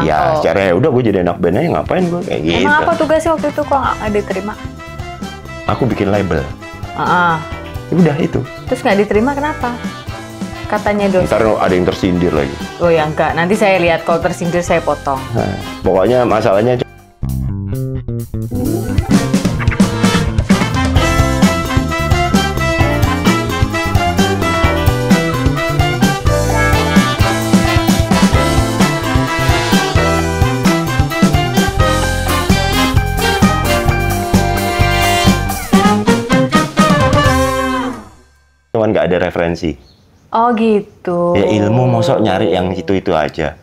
Ya secara ya udah gue jadi anak bandnya ngapain gue kayak gitu. Emang apa tugasnya waktu itu kok nggak diterima? Aku bikin label. Udah itu. Terus nggak diterima kenapa? Katanya dosen. Ntar ada yang tersindir lagi. Oh ya enggak, nanti saya lihat kalau tersindir saya potong. Nah, pokoknya masalahnya cuman nggak ada referensi. Oh gitu. Ya ilmu mosok nyari yang itu aja.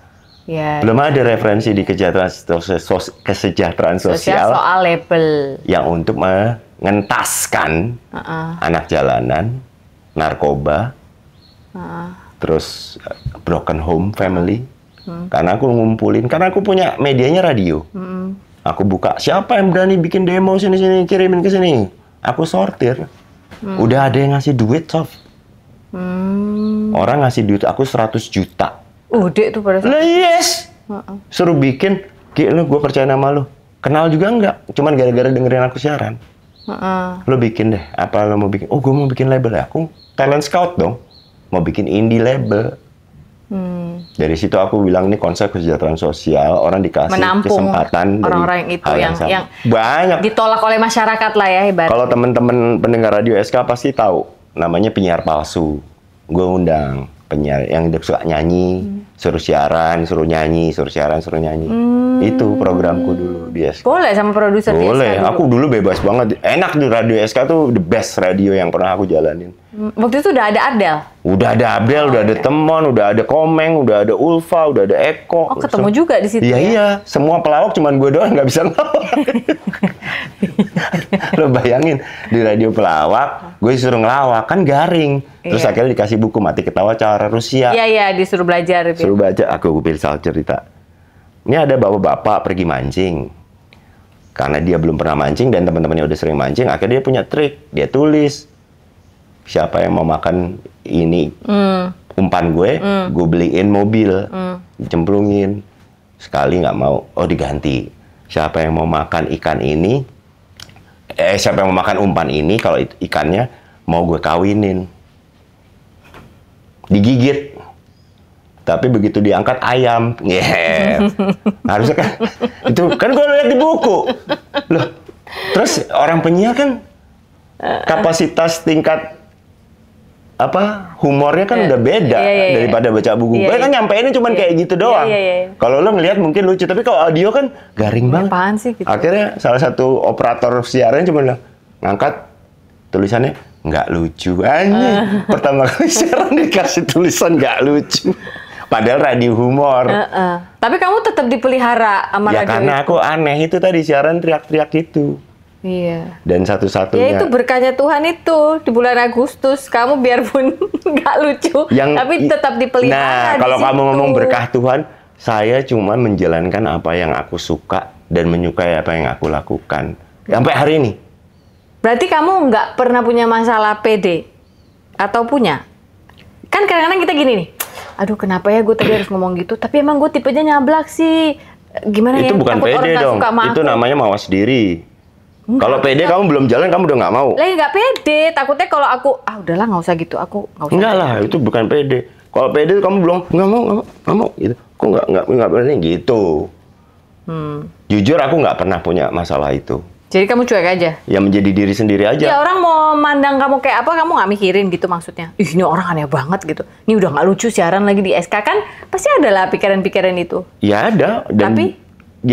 Ya. Belum ada referensi di kesejahteraan sosial soal label yang untuk mengentaskan anak jalanan, narkoba, terus broken home family. Karena aku ngumpulin, karena aku punya medianya radio. Aku buka, siapa yang berani bikin demo sini-sini, kirimin ke sini. Aku sortir. Udah ada yang ngasih duit, Sof. Orang ngasih duit aku 100 juta. Udah tuh pada saat. Yes. Suruh bikin, lu gue percaya nama lu. Kenal juga enggak, cuman gara-gara dengerin aku siaran. Lu bikin deh, apa lu mau bikin? Oh, gue mau bikin label ya. Aku talent scout dong. Mau bikin indie label. Dari situ aku bilang ini konsep kesejahteraan sosial, orang dikasih menampung kesempatan orang-orang itu yang banyak ditolak oleh masyarakat lah ya ibaratnya. Kalau teman-teman pendengar radio SK pasti tahu namanya penyiar palsu. Gue undang penyiar yang suka nyanyi, suruh siaran, suruh nyanyi, suruh siaran, suruh nyanyi. Itu programku dulu di SK. Boleh sama produser di SK? Boleh, aku dulu bebas banget. Enak di radio SK tuh the best radio yang pernah aku jalanin. Waktu itu udah ada Abdel? Udah ada Abdel, udah ada Temon, udah ada Komeng, udah ada Ulfa, udah ada Eko. Oh, ketemu juga di situ. Iya, iya. Semua pelawak cuman gue doang nggak bisa ngelawak. Lo bayangin, di radio pelawak, gue disuruh ngelawak, kan garing. Terus akhirnya dikasih buku Mati Ketawa Cara Rusia. Iya, iya, disuruh belajar. Suruh baca, aku pilih cerita. Ini ada bapak-bapak pergi mancing. Karena dia belum pernah mancing dan teman-temannya udah sering mancing, akhirnya dia punya trik. Dia tulis, siapa yang mau makan ini umpan gue beliin mobil, dicemplungin. Sekali nggak mau, oh diganti. Siapa yang mau makan ikan ini, siapa yang mau makan umpan ini, kalau ikannya mau gue kawinin. Digigit. Tapi begitu diangkat ayam, harusnya kan, itu kan gue lihat di buku. Loh, terus orang penyiar kan kapasitas tingkat humornya kan udah beda daripada baca buku. Gue kan nyampeinnya cuman kayak gitu doang. Kalau lo ngelihat mungkin lucu, tapi kalau audio kan garing banget. Apaan sih gitu? Akhirnya salah satu operator siaran cuma bilang, ngangkat tulisannya nggak lucu. Pertama kali siaran dikasih tulisan nggak lucu. Padahal radio humor. Tapi kamu tetap dipelihara sama radio karena itu. aku aneh itu tadi siaran teriak-teriak gitu. Iya. Dan satu-satunya. Ya itu berkahnya Tuhan itu di bulan Agustus kamu biarpun nggak lucu, tapi tetap dipelihara. Nah, kalau kamu ngomong berkah Tuhan, saya cuma menjalankan apa yang aku suka dan menyukai apa yang aku lakukan sampai hari ini. Berarti kamu nggak pernah punya masalah pede atau punya? Kan kadang-kadang kita gini nih. Aduh, kenapa ya gue tadi harus ngomong gitu? Tapi emang gue tipenya nyablak sih. Gimana ya? Itu bukan pede dong. Itu namanya mawas diri. Kalau pede kamu belum jalan, kamu udah nggak mau. Lah nggak pede. Takutnya kalau aku, udahlah nggak usah gitu. Aku nggak usah. Enggak lah, itu bukan pede. Kalau pede kamu belum nggak mau gitu. Kok nggak berani gitu. Jujur aku nggak pernah punya masalah itu. Jadi kamu cuek aja? Ya menjadi diri sendiri aja. Ya orang mau mandang kamu kayak apa, kamu nggak mikirin gitu maksudnya. Ih, ini orang aneh banget gitu. Ini udah nggak lucu siaran lagi di SK kan? Pasti ada lah pikiran-pikiran itu. Ya ada. Dan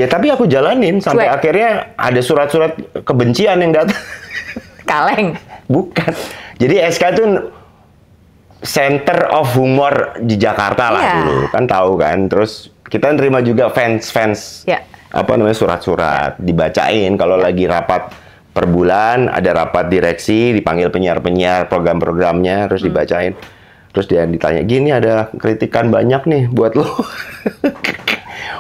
tapi aku jalanin sampai akhirnya ada surat-surat kebencian yang datang. Kaleng? Bukan. Jadi SK itu center of humor di Jakarta lah dulu. Kan tahu kan. Terus kita nerima juga fans. Surat-surat dibacain kalau lagi rapat per bulan, ada rapat direksi, dipanggil penyiar-penyiar program-programnya, terus dibacain. Terus dia ditanya, gini ada kritikan banyak nih buat lo.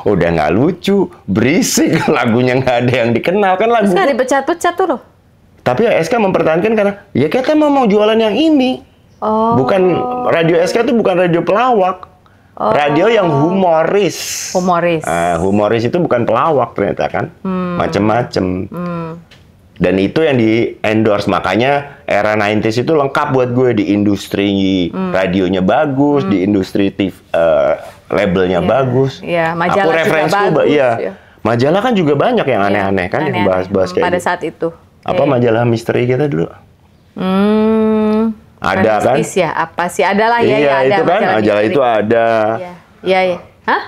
Udah nggak lucu, berisik, lagunya nggak ada yang dikenal kan lagu. Terus nggak dipecat-pecat tuh loh. Tapi SK mempertahankan karena kita mau jualan yang ini. Bukan radio SK itu bukan radio pelawak. Radio yang humoris. Humoris. Humoris itu bukan pelawak ternyata kan. Macem-macem. Dan itu yang di endorse. Makanya era 90s itu lengkap buat gue. Di industri radionya bagus, di industri labelnya bagus. Iya, majalah aku referensi juga bagus. Iya. Majalah kan juga banyak yang aneh-aneh kan, yang bahas-bahas kayak pada gitu. saat itu. Apa majalah misteri kita dulu? Ada kan? Ya, apa sih? Adalah ya, iya, ada. Itu kan majalah itu ada. Iya. Hah?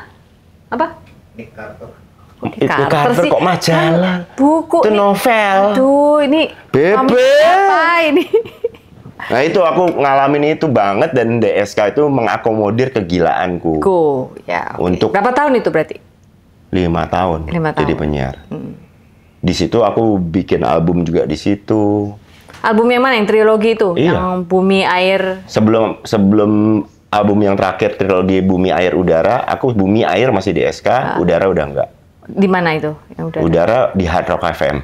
Apa? Nick Carter. Itu Carter kok majalah? Buku. Itu novel. Aduh, ini Bebe. Apa ini? Nah itu aku ngalamin itu banget dan DSK itu mengakomodir kegilaanku. Ya. Okay. Untuk berapa tahun itu berarti? 5 tahun. Jadi penyiar. Di situ aku bikin album juga di situ. Album yang mana? Yang trilogi itu? Iya. Yang Bumi Air. Sebelum album yang terakhir trilogi Bumi Air Udara, aku Bumi Air masih di SK, Udara udah enggak. Di mana itu? Yang Udara di Hard Rock FM.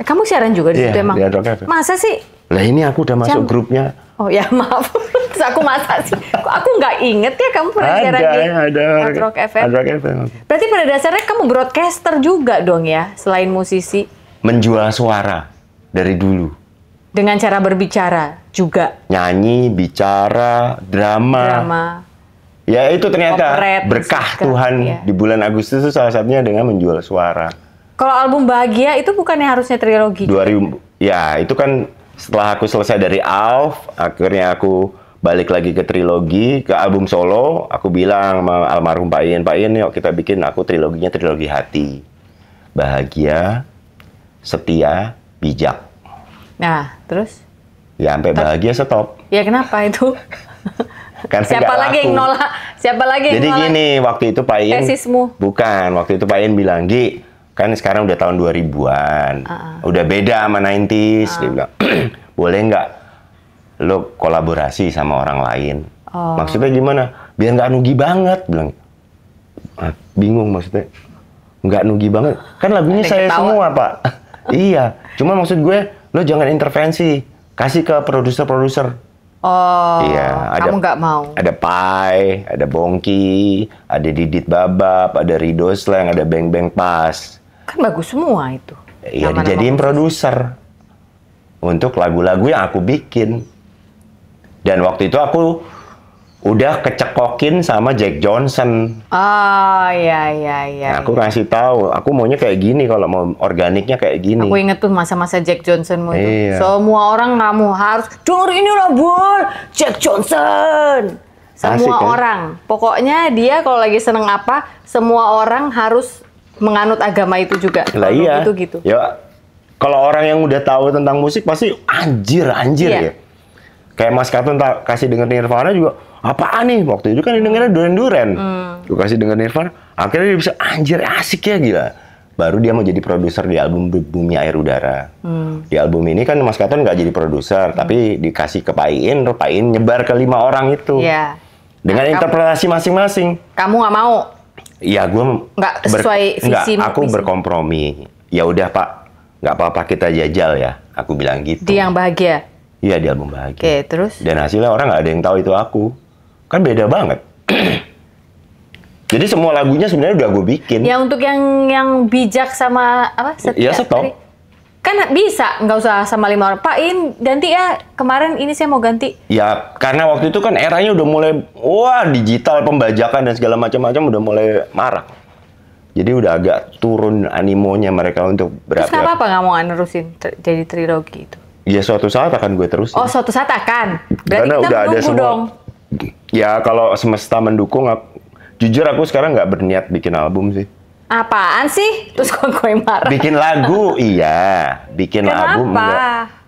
Kamu siaran juga di situ emang? Di Hard Rock FM. Masa sih? Lah ini aku udah masuk grupnya. Oh ya maaf. Terus aku masa sih? Aku nggak inget ya kamu pernah siaran di Hard Rock FM. Hard Rock FM. Berarti pada dasarnya kamu broadcaster juga dong ya, selain musisi? Menjual suara dari dulu. Dengan cara berbicara juga? Nyanyi, bicara, drama. Ya itu ternyata berkah Tuhan di bulan Agustus itu salah satunya dengan menjual suara. Kalau album Bahagia itu bukannya harusnya trilogi? 2000, ya itu kan setelah aku selesai dari Alf, akhirnya aku balik lagi ke trilogi, ke album solo. Aku bilang sama almarhum Pak Iin, yuk kita bikin aku triloginya trilogi hati. Bahagia, setia, bijak. Nah, terus? Ya sampai bahagia stop. Ya kenapa itu? Siapa lagi yang nolak? Siapa lagi yang nolak? Jadi gini, waktu itu Pak Iin bukan, waktu itu Pak Iin bilang, "Gi, kan sekarang udah tahun 2000-an. Udah beda sama 90s." Dia bilang, "Boleh nggak lo kolaborasi sama orang lain?" Maksudnya gimana? Biar nggak nugi banget, bilang. Bingung maksudnya. Nggak nugi banget. Kan lagunya saya semua, Pak. Iya, cuma maksud gue, lo jangan intervensi. Kasih ke produser-produser. Iya, kamu nggak mau. Ada Pai, ada Bongki, ada Didit Babab, ada Rido Slang, ada Beng Beng Pas. Kan bagus semua itu. Iya, dijadiin produser untuk lagu-lagu yang aku bikin. Dan waktu itu aku udah kecekokin sama Jack Johnson. Iya. Nah, aku ngasih tahu, aku maunya kayak gini, kalau mau organiknya kayak gini. Aku inget tuh masa-masa Jack Johnson itu. Iya. Semua orang kamu harus denger ini lah, Bul, Jack Johnson. Semua asik, orang. Kan? Pokoknya dia kalau lagi seneng apa, semua orang harus menganut agama itu juga. Lah iya. Gitu. Ya, kalau orang yang udah tahu tentang musik pasti anjir ya. Kayak Mas Katon kasih denger Nirvana juga, apaan nih? Waktu itu kan dengernya Duran-Duran. Gue kasih denger Nirvana, akhirnya dia bisa anjir asik ya, gila. Baru dia mau jadi produser di album Bumi Air Udara. Di album ini kan Mas Katon nggak jadi produser, tapi dikasih ke Pak Iin, terus Pak Iin nyebar ke 5 orang itu. Iya. Dengan interpretasi masing-masing. Kamu nggak mau? Iya, gue nggak sesuai visi. Aku berkompromi. Ya udah Pak, nggak apa-apa kita jajal ya. Aku bilang gitu. Di yang bahagia. Iya, di album Bahagia. Oke, terus? Dan hasilnya orang nggak ada yang tahu itu aku. Kan beda banget. Jadi semua lagunya sebenarnya udah gue bikin. Ya untuk yang bijak sama apa? Iya, stop. Kan bisa, nggak usah sama 5 orang. Pak In, ganti ya. Kemarin ini saya mau ganti. Ya, karena waktu itu kan eranya udah mulai, digital, pembajakan dan segala macam-macam udah mulai marak. Jadi udah agak turun animonya mereka untuk Terus kenapa nggak mau nerusin jadi trilogi itu? Ya suatu saat akan gue terusin. Oh, suatu saat akan. Berarti karena kita udah ada semua. Dong. Ya kalau semesta mendukung, jujur aku sekarang nggak berniat bikin album sih. Apaan sih? Terus kok gue marah? Bikin lagu, iya. Bikin album enggak.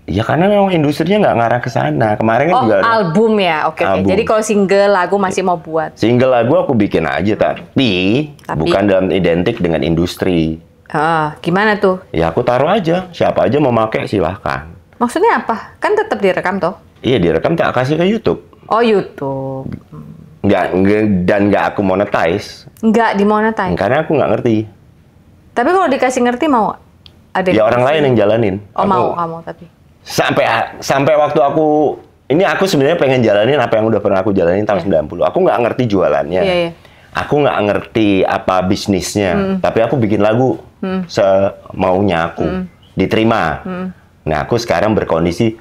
Ya karena memang industrinya nggak ngarah ke sana. Kemarin kan juga album ya? Oke. Jadi kalau single lagu masih mau buat? Single lagu aku bikin aja, tapi bukan dalam identik dengan industri. Gimana tuh? Ya aku taruh aja, siapa aja mau pakai silahkan. Maksudnya apa? Kan tetap direkam toh? Iya direkam, tak kasih ke YouTube. Oh YouTube. Nggak aku monetize. Nggak dimonetize? Karena aku nggak ngerti. Tapi kalau dikasih ngerti mau? Ada ya orang lain yang jalanin. Oh mau kamu tapi? Sampai waktu aku ini aku sebenarnya pengen jalanin apa yang udah pernah aku jalanin tahun 90. Aku nggak ngerti jualannya. Aku nggak ngerti apa bisnisnya, tapi aku bikin lagu semaunya aku, diterima. Nah, aku sekarang berkondisi,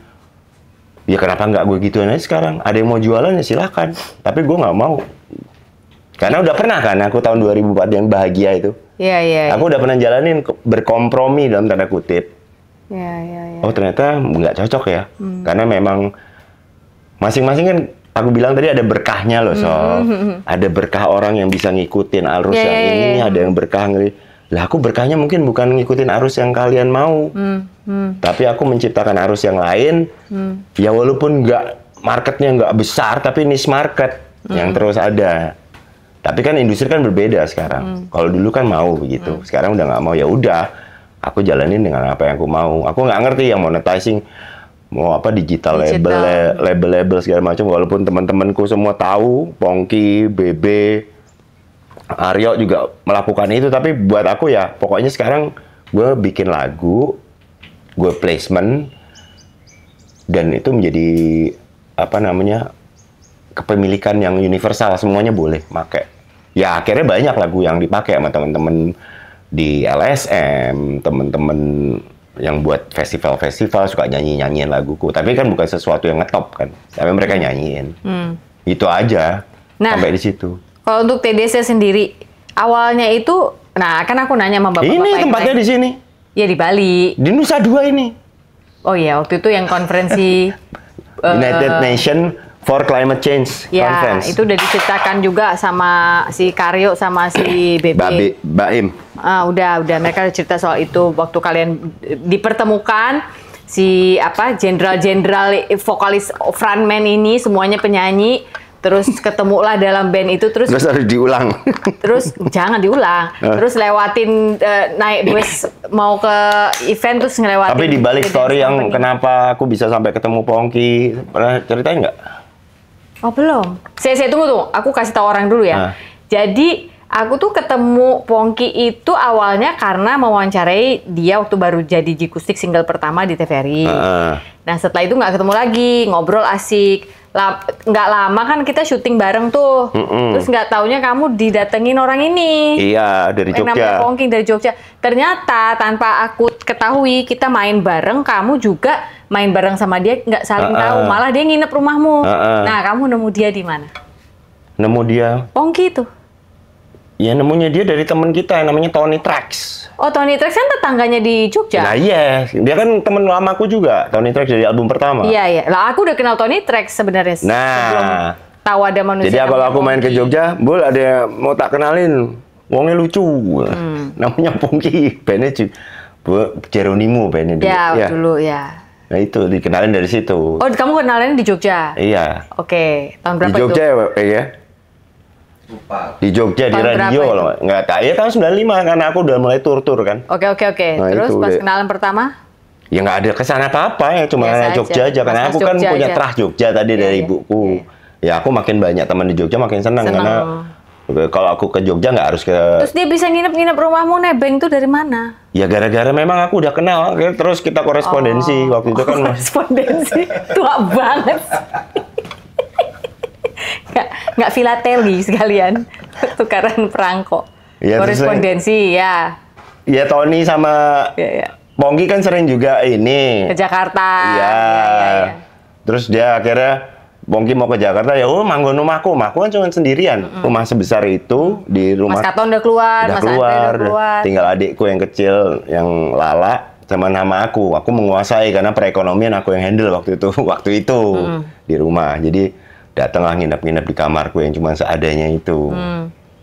ya kenapa nggak gue gituin aja sekarang? Ada yang mau jualan ya silakan, tapi gue nggak mau. Karena udah pernah kan, aku tahun 2004 yang bahagia itu. Aku udah pernah jalanin berkompromi dalam tanda kutip. Oh ternyata nggak cocok ya, karena memang masing-masing kan. Aku bilang tadi ada berkahnya loh, ada berkah orang yang bisa ngikutin arus yang ini, ada yang berkah lah aku berkahnya mungkin bukan ngikutin arus yang kalian mau, tapi aku menciptakan arus yang lain, ya walaupun marketnya nggak besar, tapi niche market yang terus ada. Tapi kan industri kan berbeda sekarang. Kalau dulu kan mau begitu, sekarang udah nggak mau, ya udah, aku jalanin dengan apa yang aku mau. Aku nggak ngerti yang monetizing. Mau apa digital. label segala macam, walaupun teman-temanku semua tahu, Pongki, Bebe, Aryo juga melakukan itu, tapi buat aku ya pokoknya sekarang gue bikin lagu, gue placement, dan itu menjadi apa namanya kepemilikan yang universal, semuanya boleh pakai. Ya akhirnya banyak lagu yang dipakai sama teman-teman di LSM, teman-teman yang buat festival-festival suka nyanyiin laguku, tapi kan bukan sesuatu yang ngetop kan, tapi mereka nyanyiin. Itu aja. Nah, sampai di situ. Kalau untuk TDC sendiri, awalnya itu, nah kan aku nanya sama bapak-bapak. Ini tempatnya di sini. Ya di Bali. Di Nusa Dua ini. Oh iya, waktu itu yang konferensi United Nations for Climate Change Conference. Itu udah diceritakan juga sama si Karyo sama si Bebe. Baim. Udah mereka cerita soal itu waktu kalian dipertemukan, si jenderal vokalis frontman ini semuanya penyanyi, terus ketemulah dalam band itu, terus harus diulang. Terus jangan diulang. Terus lewatin naik bus mau ke event, terus ngelewatin. Tapi di balik story yang kenapa aku bisa sampai ketemu Pongki, pernah ceritain nggak? Oh belum. Saya tunggu. Aku kasih tahu orang dulu ya. Jadi aku tuh ketemu Pongki itu awalnya karena mewawancarai dia waktu baru jadi Jikustik single pertama di TVRI. Nah setelah itu nggak ketemu lagi, ngobrol asik. Nggak lama kan kita syuting bareng tuh. Terus nggak taunya kamu didatengin orang ini. Iya, dari Jogja. Namanya Pongki dari Jogja. Ternyata tanpa aku ketahui kita main bareng, kamu juga main bareng sama dia, nggak saling tahu. Malah dia nginep rumahmu. Nah, kamu nemu dia di mana? Nemu dia? Pongki itu. Ya nemunya dia dari teman kita yang namanya Tony Trax. Oh, Tony Trax kan tetangganya di Jogja. Nah iya, dia kan teman lamaku juga. Tony Trax dari album pertama. Iya. Lah aku udah kenal Tony Trax sebenarnya. Nah, tahu ada manusia. Jadi kalau aku main ke Jogja, Bul ada yang mau tak kenalin. Wongnya lucu. Namanya Pongki. Bandnya Jeronimo bandnya dulu. Ya, dulu ya. Nah itu dikenalin dari situ. Oh, kamu kenalin di Jogja? Iya. Oke, tahun berapa di Jogja, itu? Ya. Di Jogja, di radio kalau nggak tahu. Ya tahun 95 karena aku udah mulai tur-tur kan. Oke. Nah, terus pas kenalan pertama? Ya nggak ada kesan apa-apa ya, cuma Jogja aja. Karena aku kan punya terah Jogja tadi dari ibuku. Ya aku makin banyak teman di Jogja makin senang. Karena kalau aku ke Jogja nggak harus ke... Terus dia bisa nginep-nginep rumahmu, nebeng tuh dari mana? Ya gara-gara memang aku udah kenal, terus kita korespondensi waktu itu kan. Korespondensi, tua banget. Nggak filateli sekalian, tukaran perangko. Ya, korespondensi, ya. Ya Tony sama Pongki kan sering juga ini. Ke Jakarta. Iya. Terus dia akhirnya Pongki mau ke Jakarta, ya manggon rumahku kan cuma sendirian. Rumah sebesar itu di rumah. Mas Katon udah keluar, Mas Andre udah keluar. Tinggal adikku yang kecil, yang Lala, sama nama aku. Aku menguasai karena perekonomian aku yang handle waktu itu di rumah. Jadi datanglah nginep-nginep di kamarku yang cuma seadanya itu.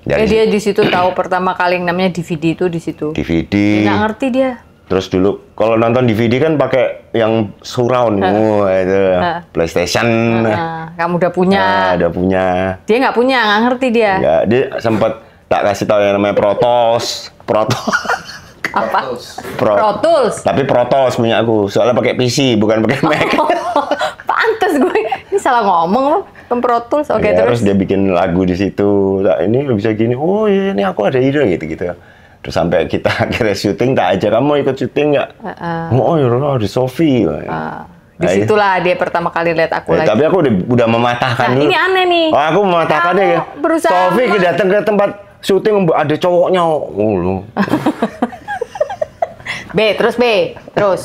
Dia di situ tahu pertama kali yang namanya DVD itu di situ. DVD. Nggak ngerti dia. Terus dulu kalau nonton DVD kan pakai yang surround, itu PlayStation. Kamu udah punya? Udah punya. Dia nggak punya, nggak ngerti dia. Ya, dia sempat tak kasih tahu yang namanya Protos. Apa? Pro Tools. Tapi Pro Tools punya aku, soalnya pakai PC bukan pakai Mac. Pantes gue ini salah ngomong Pro Tools. Oke, terus dia bikin lagu di situ. Nah, ini bisa gini. Oh iya, ini aku ada ide gitu. Terus sampai kita akhirnya syuting, tak aja kamu ikut syuting nggak? Oh ya, ada Sophie. Disitulah dia pertama kali lihat aku lagi. Tapi aku udah mematahkan dulu. Ini aneh nih. Oh, aku mematahkannya ya. Sofi datang ke tempat syuting ada cowoknya. Terus.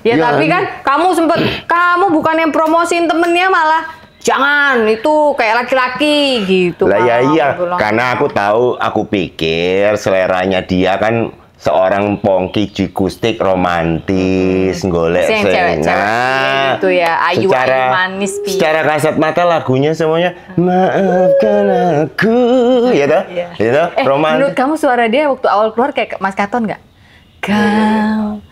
Ya tapi kan kamu bukan yang promosiin temennya malah jangan itu kayak laki-laki gitu. Lah ya iya, karena aku pikir seleranya dia kan seorang pongki jikustik romantis, golek cewek-cewek gitu ya, ayu manis. Secara kasat mata lagunya semuanya maafkan aku, ya toh? Gitu, romantis. Menurut kamu suara dia waktu awal keluar kayak Mas Katon nggak? Kau,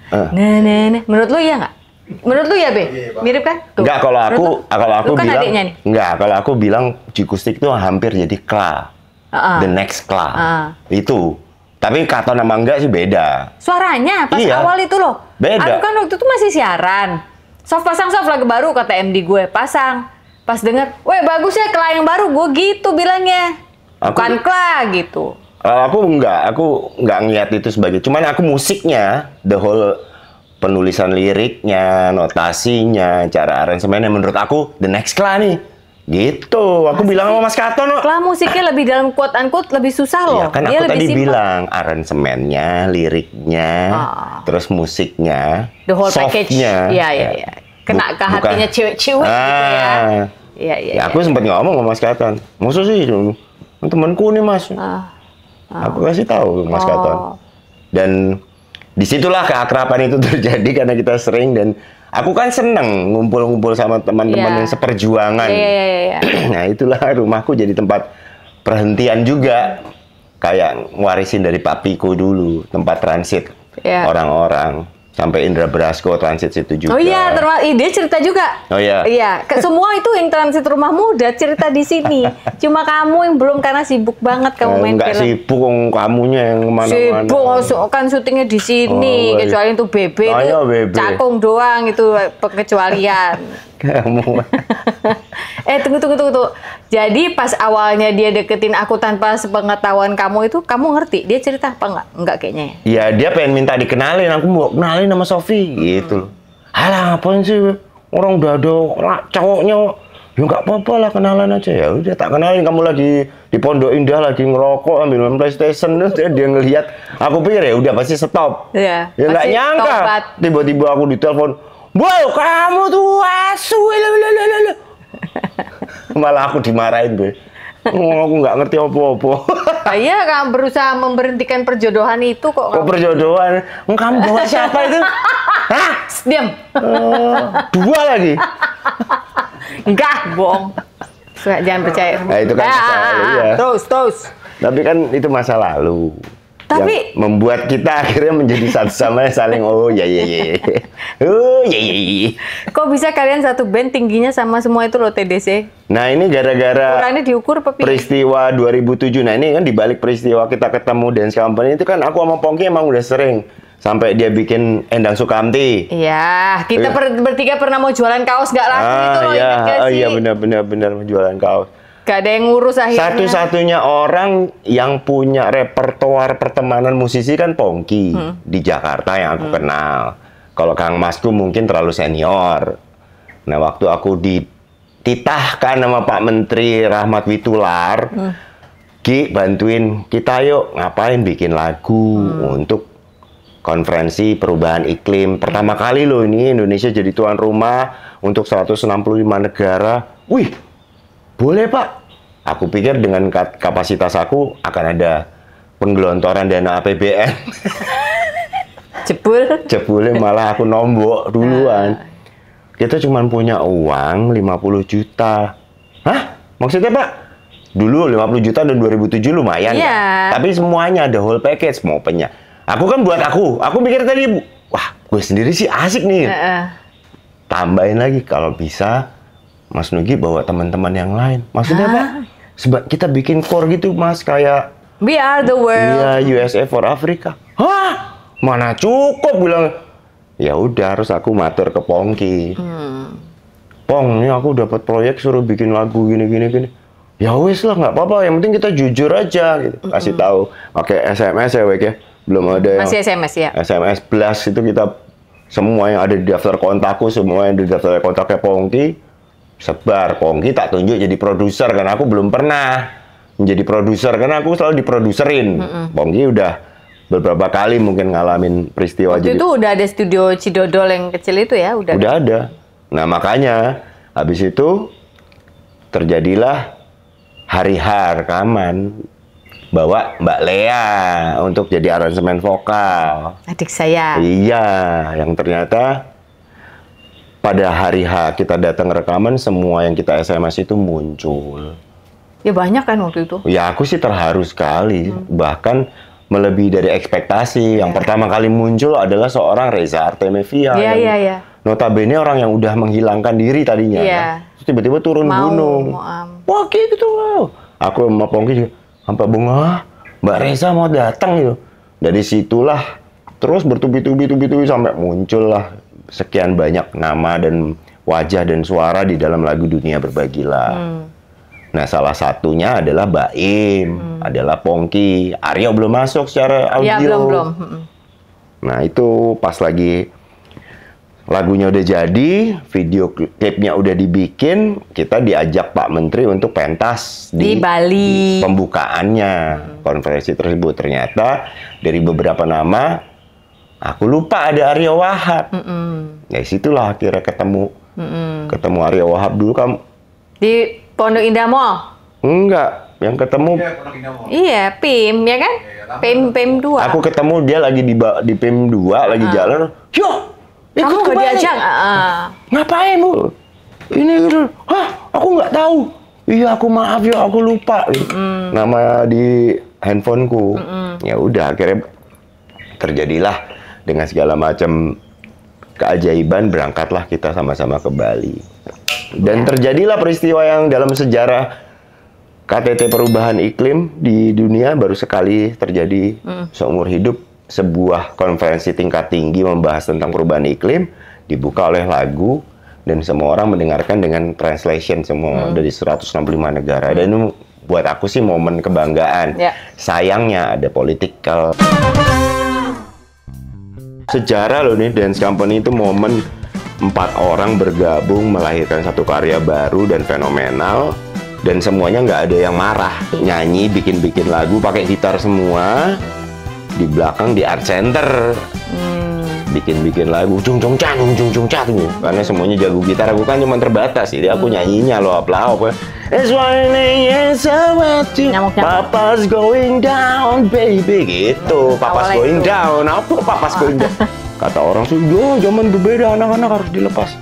menurut lu iya nggak? Menurut lu ya, Be? Mirip kan? Enggak, kalau aku kan bilang adiknya nih. Enggak, kalau aku bilang jikustik itu hampir jadi Kla. The next Kla. Itu. Tapi Katon sama enggak sih beda. Suaranya pas awal itu loh. Beda. Aku kan waktu itu masih siaran. Pasang lagu baru kata MD gue, pasang. Pas denger, "Weh, bagus ya Kla yang baru." Gue gitu bilangnya. Bukan Kla gitu. Aku enggak ngeliat itu sebagai, cuman aku musiknya, the whole penulisan liriknya, notasinya, cara aransemennya menurut aku the next Kla nih. Gitu, aku bilang sama Mas Katon. Kla musiknya lebih dalam quote unquote lebih susah loh. Ya kan dia aku tadi simple. bilang aransemennya, liriknya, terus musiknya, the whole package. Iya. Kena ke hatinya cewek-cewek gitu ya. Iya. Aku sempat ngomong sama Mas Katon. Maksud sih temanku nih Mas. Aku kasih tahu Mas Katon. Dan disitulah keakraban itu terjadi karena kita sering, dan aku kan seneng ngumpul-ngumpul sama teman-teman yang seperjuangan. Nah itulah rumahku jadi tempat perhentian juga. Kayak ngwarisin dari papiku dulu, tempat transit orang-orang. Sampai Indra Brasko transit situ juga. Oh iya, dia cerita juga. Oh iya. Iya, semua itu yang transit rumahmu udah cerita di sini. Cuma kamu yang belum karena sibuk banget kamu main film. Enggak sibuk, kamunya yang kemana-mana. Sibuk, kan syutingnya di sini. Kecuali itu Bebe itu cakung doang itu pengecualian. Kamu. Tunggu. Jadi pas awalnya dia deketin aku tanpa sepengetahuan kamu itu, kamu ngerti dia cerita apa enggak? Enggak kayaknya ya. Ya dia pengen minta dikenalin, aku mau kenalin sama Sofi gitu loh. Alah ngapain sih? Orang udah ada cowoknya. Ya nggak apa-apa lah, kenalan aja. Ya udah tak kenalin, kamu lagi di Pondok Indah lagi ngerokok ambil main PlayStation. Dia ngelihat, aku pikir ya udah pasti stop. Iya. Ya nggak nyangka. Tiba-tiba aku ditelepon, "Boy, kamu tuh asu." Malah aku dimarahin, Be. Aku nggak ngerti apa-apa. Iya, kamu berusaha memberhentikan perjodohan itu kok. Kok perjodohan? Kamu bawa siapa itu? Hah? Diam. Dua lagi. Enggak, bohong. Jangan percaya. Nah, itu kan masa lalu ya. Terus. Tapi kan itu masa lalu. Tapi yang membuat kita akhirnya menjadi satu sama lain saling oh ya. Oh ya. Kok bisa kalian satu band tingginya sama semua itu loh TDC? Nah, ini gara-gara ukurannya diukur peristiwa 2007. Nah, ini kan dibalik peristiwa kita ketemu Dance Company itu kan aku sama Pongki emang udah sering. Sampai dia bikin Endang Sukamti. Iya, kita bertiga pernah mau jualan kaos nggak laku itu loh, ingat gak sih? Iya, benar jualan kaos. Gak ada yang ngurus akhirnya. Satu-satunya orang yang punya repertoar pertemanan musisi kan Pongki di Jakarta yang aku kenal. Kalau Kang Masku mungkin terlalu senior. Nah, waktu aku dititahkan sama Pak Menteri Rahmat Witoelar, Ki bantuin kita yuk ngapain bikin lagu untuk konferensi perubahan iklim. Pertama kali loh ini Indonesia jadi tuan rumah untuk 165 negara. Wih, boleh Pak. Aku pikir dengan kapasitas aku akan ada penggelontoran dana APBN. Jebule malah aku nombok duluan. Kita cuma punya uang 50 juta. Hah? Maksudnya Pak? Dulu 50 juta dan 2007 lumayan kan? Tapi semuanya ada whole package mau punya. Aku kan buat aku pikir tadi, wah gue sendiri sih asik nih. Tambahin lagi kalau bisa Mas Nugi bawa teman-teman yang lain. Maksudnya Pak, kita bikin core gitu Mas, kayak We Are The World. Iya, USA for Africa. Hah? Mana cukup bilang. Ya udah harus aku matur ke Pongki. Pong, ini aku dapat proyek suruh bikin lagu gini. Ya wes lah, nggak apa-apa. Yang penting kita jujur aja gitu. Kasih tahu. Pakai SMS ya, Wek ya. Belum ada masih SMS ya. SMS blast itu kita semua yang ada di daftar kontakku, semua yang di daftar kontaknya Pongki, sebar. Pongki tak tunjuk jadi produser, karena aku belum pernah menjadi produser, karena aku selalu diproduserin. Pongki udah beberapa kali mungkin ngalamin peristiwa. Waktu itu udah ada studio Cidodol yang kecil itu ya? Udah ada. Nah makanya, habis itu terjadilah hari H rekaman. Bawa Mbak Lea untuk jadi aransemen vokal. Adik saya. Iya, yang ternyata pada hari H kita datang rekaman, semua yang kita SMS itu muncul. Ya banyak kan waktu itu? Ya aku sih terharu sekali, bahkan melebihi dari ekspektasi. Yang pertama kali muncul adalah seorang Reza Artemevia. Iya. Notabene orang yang udah menghilangkan diri tadinya. Kan? Terus tiba-tiba turun gunung. Wah gitu loh. Aku sama Pongki juga. Sampai bunga, Mbak Reza mau datang gitu. Dari situlah terus bertubi-tubi sampai muncullah sekian banyak nama dan wajah dan suara di dalam lagu Dunia Berbagilah. Nah, salah satunya adalah Baim, adalah Pongki. Aryo belum masuk secara audio. Iya, belum. Nah, itu pas lagi lagunya udah jadi, video klipnya udah dibikin, kita diajak Pak Menteri untuk pentas di Bali. Pembukaannya konferensi tersebut. Ternyata dari beberapa nama, aku lupa ada Aryo Wahab. Dari situlah akhirnya ketemu Aryo Wahab dulu kamu. Di Pondok Indah Mall? Enggak, yang ketemu. Iya, PIM ya kan? PIM 2. Aku ketemu dia lagi di PIM 2 lagi jalan. Yo. Kamu nggak diajak? Ngapain Bu? Ini gitu. Hah? Aku nggak tahu. Iya, aku maaf ya, aku lupa. Nama di handphoneku. Ya udah, akhirnya terjadilah dengan segala macam keajaiban, berangkatlah kita sama-sama ke Bali. Dan terjadilah peristiwa yang dalam sejarah KTT Perubahan Iklim di dunia baru sekali terjadi seumur hidup. Sebuah konferensi tingkat tinggi membahas tentang perubahan iklim dibuka oleh lagu dan semua orang mendengarkan dengan translation semua dari 165 negara. Dan itu buat aku sih momen kebanggaan. Sayangnya ada political. Sejarah loh nih, Dance Company itu momen 4 orang bergabung melahirkan satu karya baru dan fenomenal. Dan semuanya nggak ada yang marah. Nyanyi, bikin-bikin lagu, pakai gitar semua. Di belakang di art center bikin lagu cung cat karena semuanya jago gitar, aku kan cuma terbatas jadi aku nyanyinya loh apa Papa's going down baby gitu. Papa's going down, apa Papa's going down? Kata orang sih, yo zaman berbeda, anak-anak harus dilepas.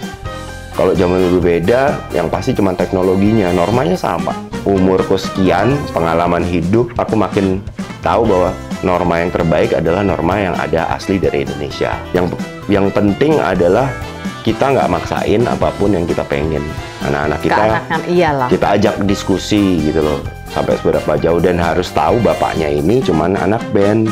Kalau zaman berbeda yang pasti cuma teknologinya, normanya sama. Umurku sekian, pengalaman hidup, aku makin tahu bahwa norma yang terbaik adalah norma yang ada asli dari Indonesia. Yang penting adalah kita nggak maksain apapun yang kita pengen. Anak-anak kita, kita ajak diskusi gitu loh, sampai seberapa jauh, dan harus tahu bapaknya ini cuman anak band.